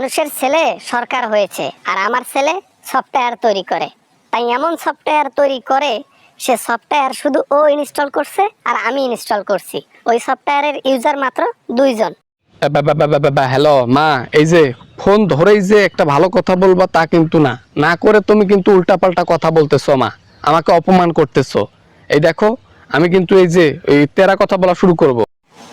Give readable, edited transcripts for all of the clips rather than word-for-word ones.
মানুষের ছেলে সরকার হয়েছে আর আমার ছেলে সফটওয়্যার তৈরি করে। তাই এমন সফটওয়্যার তৈরি করে, সে সফটওয়্যার শুধু ও ইনস্টল করছে আর আমি ইনস্টল করছি। ওই সফটওয়্যারের ইউজার মাত্র 2 জন। হ্যালো মা, এই যে ফোন ধরেই যে একটা ভালো কথা বলবা তা কিন্তু না, না করে তুমি কিন্তু উল্টাপাল্টা কথা বলতেছো মা, আমাকে অপমান করতেছো। এই দেখো, আমি কিন্তু এই যে এই তেরা কথা বলা শুরু করব।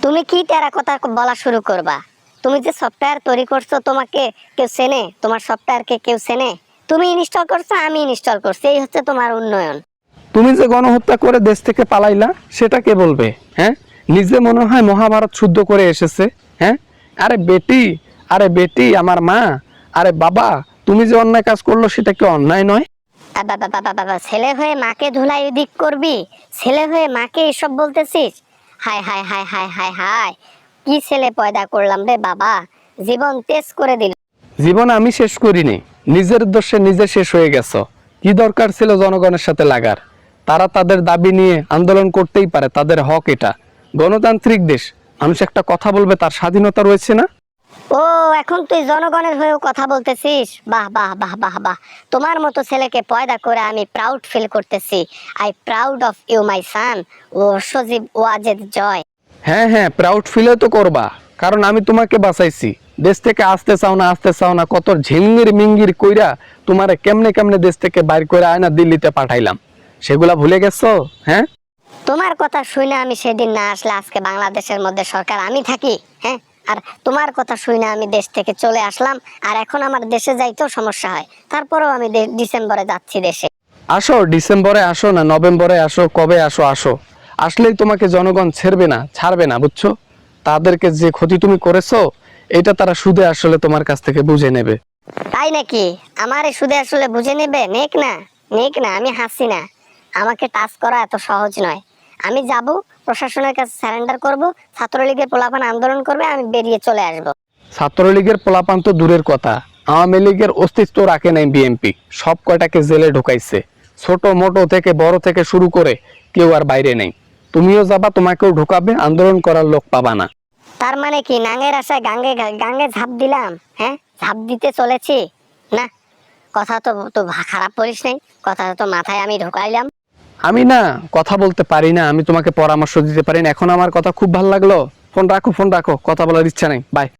তুমি কি তেরা কথা বলা শুরু করবা? তুমি যে সফটওয়্যার তৈরি করছো, তোমাকে কেউ চেনে? তোমার সফটওয়্যারকে কেউ চেনে? তুমি ইনস্টল করছো, আমি ইনস্টল করছি, এই হচ্ছে তোমার উন্নয়ন। তুমি যে গণহত্যা করে দেশ থেকে পালাইলা সেটা কে বলবে? হ্যাঁ, নিজে মনে হয় মহাভারত শুদ্ধ করে এসেছে। হ্যাঁ, আরে বেটি, আরে বেটি আমার মা, আরে বাবা, তুমি যে অন্যায় কাজ করলো সেটা কি অন্যায় নয়? বাবা, ছেলে হয়ে মাকে ধুলাই দিক করবি? ছেলে হয়ে মাকে এসব বলতেছিস? হায় হায় হায় হায় হায় হায়, কি ছেলে পয়দা করলাম রে বাবা, জীবন তেজ করে দিল। জীবন আমি শেষ করিনি, নিজের দোষে নিজে শেষ হয়ে গেছো। কি দরকার ছিল জনগণের সাথে লাগার? তারা তাদের দাবি নিয়ে আন্দোলন করতেই পারে, তাদের হক এটা। গণতান্ত্রিক দেশ, মানুষ একটা কথা বলবে, তার স্বাধীনতা রয়েছে না? ও, এখন তুই জনগণের হয়েও কথা বলতেছিস? বাহ বাহ বাহ বাহ বাহ, তোমার মতো ছেলেকে পয়দা করে আমি প্রাউড ফিল করতেছি। I proud of you my son. ও সজীব ওয়াজেদ জয়। হ্যাঁ হ্যাঁ, প্রাউড ফিলও তো করবা, কারণ আমি তোমাকে বাঁচাইছি। দেশ থেকে আসতে চাও না, আসতে চাও না, কত ঝিঙ্গির মিঙ্গির কইরা তোমারে কেমনে কেমনে দেশ থেকে বাইর করে আয়না দিল্লিতে পাঠাইলাম, সেগুলা ভুলে গেছো? হ্যাঁ, তোমার কথা শুনে আমি সেদিন না আসলে আজকে বাংলাদেশের মধ্যে সরকার আমি থাকি? হ্যাঁ, আর তোমার কথা শুনে আমি দেশ থেকে চলে আসলাম, আর এখন আমার দেশে যাইতেও সমস্যা হয়, তারপরেও আমি ডিসেম্বরে যাচ্ছি দেশে। আসো, ডিসেম্বরে আসো না নভেম্বরে আসো, কবে আসো আসো, আসলেই তোমাকে জনগণ ছেড়বে না, ছাড়বে না, বুঝছো? তাদেরকে যে ক্ষতি তুমি করেছো এটা তারা সুদে আসলে তোমার কাছ থেকে বুঝে নেবে। তাই নাকি? আমার এই সুদে আসলে বুঝে নেবে? নেক না, নেক না, আমি হাসি না। আমাকে টাচ করা এত সহজ নয়। আমি যাব, প্রশাসনের কাছে সারেন্ডার করব, ছাত্রলীগের পোলাপান আন্দোলন করবে, আমি বেরিয়ে চলে আসব। ছাত্রলীগের পোলাপান তো দূরের কথা, আওয়ামী লীগের অস্তিত্ব রাখে নাই বিএনপি, সব কয়টাকে জেলে ঢুকাইছে। ছোট মোটো থেকে বড় থেকে শুরু করে কেউ আর বাইরে নেই। তুমিও যাবা, তোমাকেও ঢুকাবে, আন্দোলন করার লোক পাবা না। তার মানে কি নাঙের আশায় গাঙ্গে গাঙ্গে ঝাঁপ দিলাম? হ্যাঁ, ঝাঁপ দিতে চলেছি না? কথা তো তো খারাপ বলিস নাই, কথা তো মাথায় আমি ঢোকাইলাম। আমি না কথা বলতে পারি না, আমি তোমাকে পরামর্শ দিতে পারি না। এখন আমার কথা খুব ভালো লাগলো, ফোন রাখো, ফোন রাখো, কথা বলার ইচ্ছা নেই, বাই।